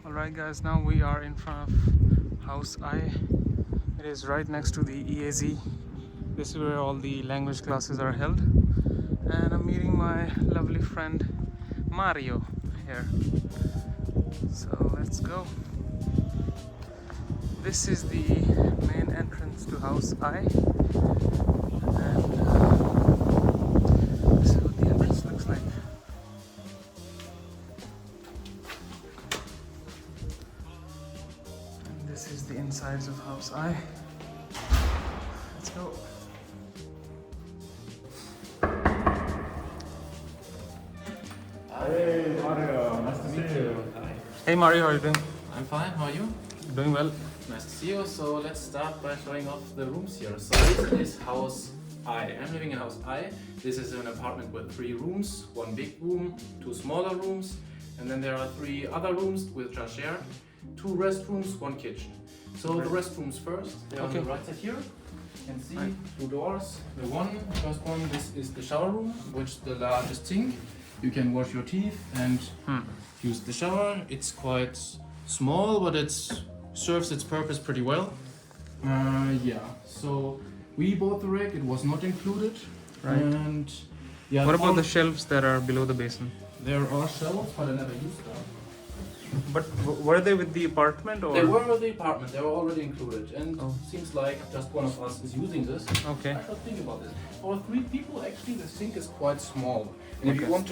Alright guys, now we are in front of House I. It is right next to the EAZ. This is where all the language classes are held. And I'm meeting my lovely friend Mario here. So let's go. This is the main entrance to House I. And this is what the entrance looks like. This is the insides of House I. Let's go. Hey Mario, nice to meet you. Hi. Hey Mario, how are you doing? I'm fine, how are you? Doing well. Nice to see you. So let's start by showing off the rooms here. So this is House I. I'm living in House I. This is an apartment with 3 rooms, 1 big room, 2 smaller rooms, and then there are 3 other rooms which are shared, 2 restrooms, 1 kitchen. So the restrooms first, they're on the right side here. You can see 2 doors. The first one, this is the shower room, which the largest sink. You can wash your teeth and use the shower. It's quite small, but it serves its purpose pretty well. Yeah, so we bought the rack, it was not included. Right. And yeah, What about the shelves that are below the basin? there are shelves, but I never used them. But were they with the apartment or? They were with the apartment, they were already included, and Oh. seems like just one of us is using this. Okay. I should think about this. For 3 people, actually, the sink is quite small. And if you Okay. want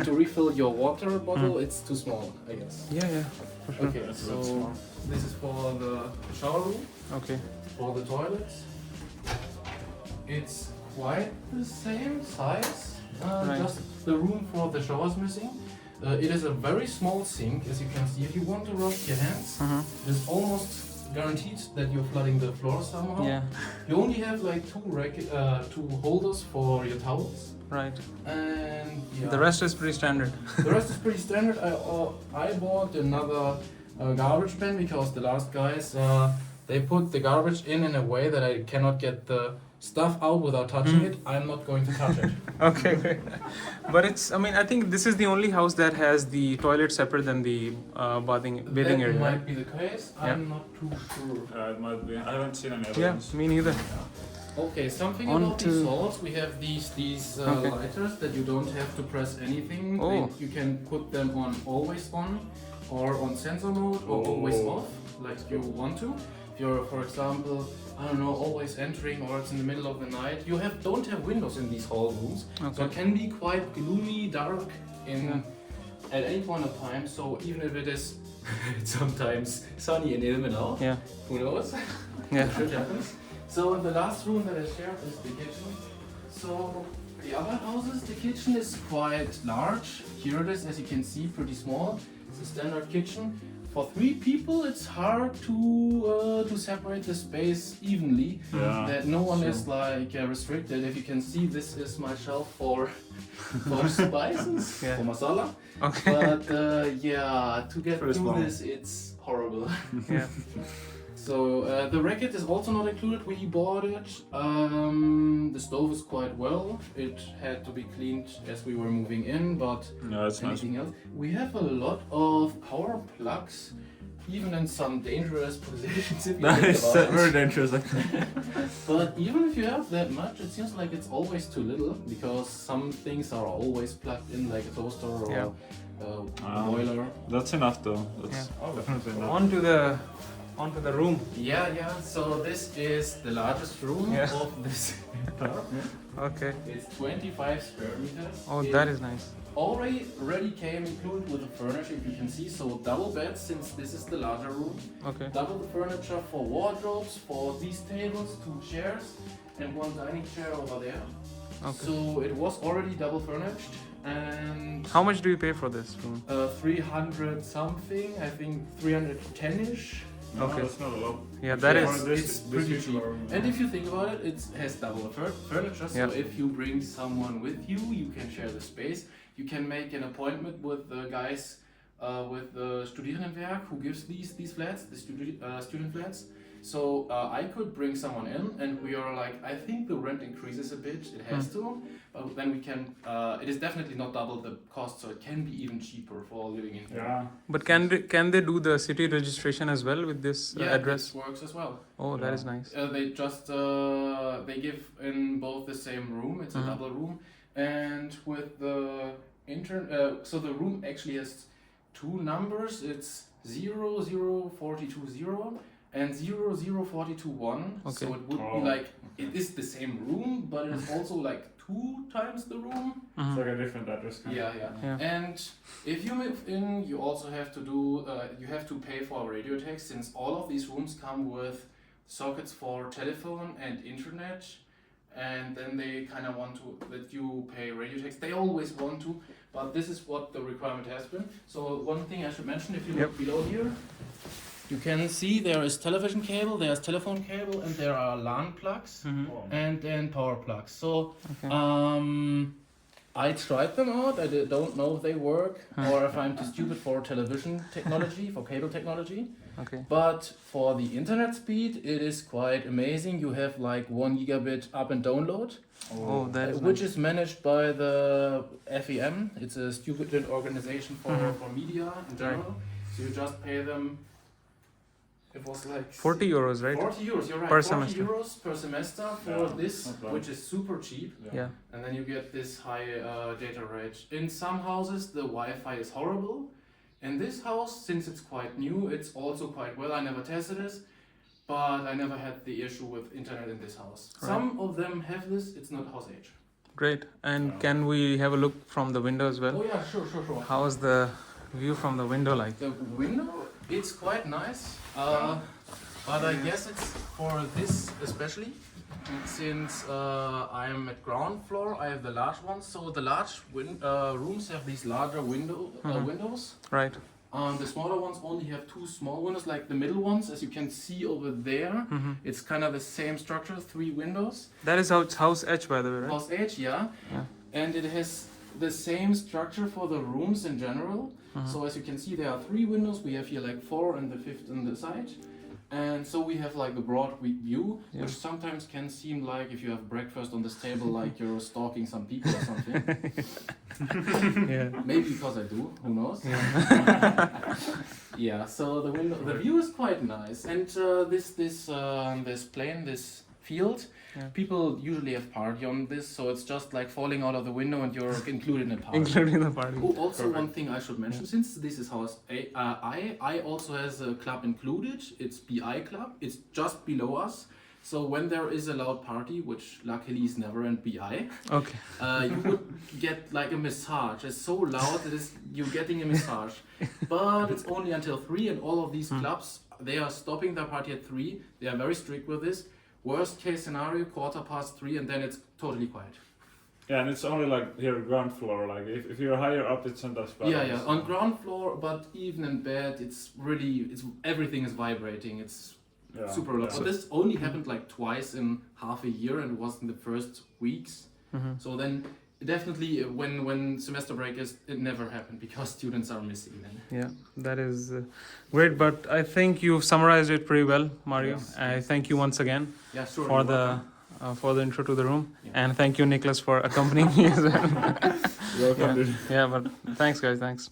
to refill your water bottle, it's too small, I guess. Yeah, for sure. Okay, so this is for the shower room. Okay. For the toilets, it's quite the same size. Right. Just the room for the shower is missing. It is a very small sink, as you can see. If you want to wash your hands, it's almost guaranteed that you're flooding the floor somehow. Yeah. You only have like 2 holders for your towels, Right. and yeah. The rest is pretty standard. The rest is pretty standard. I bought another garbage bin because the last guys they put the garbage in a way that I cannot get the stuff out without touching it. I'm not going to touch it. Okay, great. But I think this is the only house that has the toilet separate than the bathing That area. might be the case. Yeah. I'm not too sure. It might be. I haven't seen any other Yeah, ones. me neither. Okay, something On about to- these saws. We have these Okay. lighters that you don't have to press anything. Oh. You can put them on always on, or on sensor mode, or always off, like you want to. If you're, for example, I don't know, always entering, or it's in the middle of the night. You don't have windows in these hall rooms, so Okay. it can be quite gloomy, dark at any point of time. So even if it is sometimes sunny in Ilmenau, Yeah. who knows? Yeah. Shit happens. So the last room that I shared is the kitchen. So the other houses, the kitchen is quite large. Here it is, as you can see, pretty small. It's a standard kitchen. For 3 people, it's hard to separate the space evenly. Yeah. That no one is like restricted. If you can see, this is my shelf for spices, Yeah. for masala. Okay. But yeah, to get Pretty through small. this, it's horrible. Yeah. So the racket is also not included. We bought it. The stove is quite well. It had to be cleaned as we were moving in, but Yeah, it's nice. anything else? We have a lot of power plugs, even in some dangerous positions. If you think Nice, about it. very dangerous. But even if you have that much, it seems like it's always too little, because some things are always plugged in, like a toaster or Yeah. boiler. That's enough though. That's Yeah. definitely enough. Onto the room. Yeah. So this is the largest room Yeah. of this apartment. Okay. It's 25 square meters. Oh, It that is nice. already came included with the furniture, if you can see. So double beds, since this is the larger room. Okay. Double the furniture for wardrobes, for these tables, 2 chairs, and 1 dining chair over there. Okay. So it was already double furnished, and How much do you pay for this room? 300 something, I think 310-ish. No, Okay. that's not a lot. Yeah, that Yeah, is. this- It's this pretty is cheap. our- And if you think about it, it has double furniture, so Yeah. if you bring someone with you, you can share the space. You can make an appointment with the guys with the Studierendenwerk who gives these flats, the student flats. So I could bring someone in, and we are like, I think the rent increases a bit. It has to, but then we can. It is definitely not double the cost, so it can be even cheaper for living in here. Yeah. But can they do the city registration as well with this address? This works as well. Oh, that is nice. They just they give in both the same room. It's a double room, and with the so the room actually has two numbers. It's 00420 and 00421. Okay. So it would be like it is the same room, but it's also like 2 times the room. It's like a different address. Yeah. And if you move in, you also have to do you have to pay for radio text, since all of these rooms come with sockets for telephone and internet, and then they kind of want to that you pay radio text. They always want to, but this is what the requirement has been. So one thing I should mention, if you look below here, you can see there is television cable, there's telephone cable, and there are LAN plugs and then power plugs. So I tried them out. I don't know if they work or if I'm too stupid for television technology, for cable technology. Okay. But for the internet speed, it is quite amazing. You have like 1 gigabit up and download, that is which nice. is managed by the FEM. It's a student organization for media in general. So you just pay them. It was like 40 euros, right? 40 euros, you're right. Per 40 semester. euros per semester for this, not bad. which is super cheap. Yeah. And then you get this high data rate. In some houses, the Wi-Fi is horrible. In this house, since it's quite new, it's also quite well. I never tested this, but I never had the issue with internet in this house. Right. Some of them have this. It's not house age. Great. And can we have a look from the window as well? Oh yeah, sure. How is the view from the window like? The window, it's quite nice. But I guess it's for this especially. Since I'm at ground floor, I have the large ones. So the large rooms have these larger windows. Right. The smaller ones only have 2 small windows, like the middle ones, as you can see over there. It's kind of the same structure, 3 windows. That is House H, by the way, right? House H, yeah. And it has the same structure for the rooms in general. So as you can see, there are 3 windows. We have here like 4 and the 5th on the side. And so we have like a broad view, which sometimes can seem like if you have breakfast on this table, like you're stalking some people or something. Maybe because I do, who knows? Yeah, so the view is quite nice. And this field, people usually have party on this, so it's just like falling out of the window and you're included in a party. Including the party. Oh, also one thing I should mention, since this is House I also has a club included. It's BI club. It's just below us. So when there is a loud party, which luckily is never in BI, you would get like a massage. It's so loud that you're getting a massage. But it's only until 3, and all of these clubs, they are stopping their party at 3. They are very strict with this. Worst case scenario, 3:15, and then it's totally quiet. Yeah, and it's only like here ground floor. Like if you're higher up, it's not as bad. Yeah, on ground floor, but even in bed, it's everything is vibrating. It's super loud. So this only happened like twice in half a year, and it was in the first weeks. So then definitely when semester break is, it never happened because students are missing then. Yeah, that is great. But I think you've summarized it pretty well, Mario. I thank you once again for the intro to the room, and thank you, Niklas, for accompanying me as well. You're welcome, dude. Yeah, but thanks, guys. Thanks.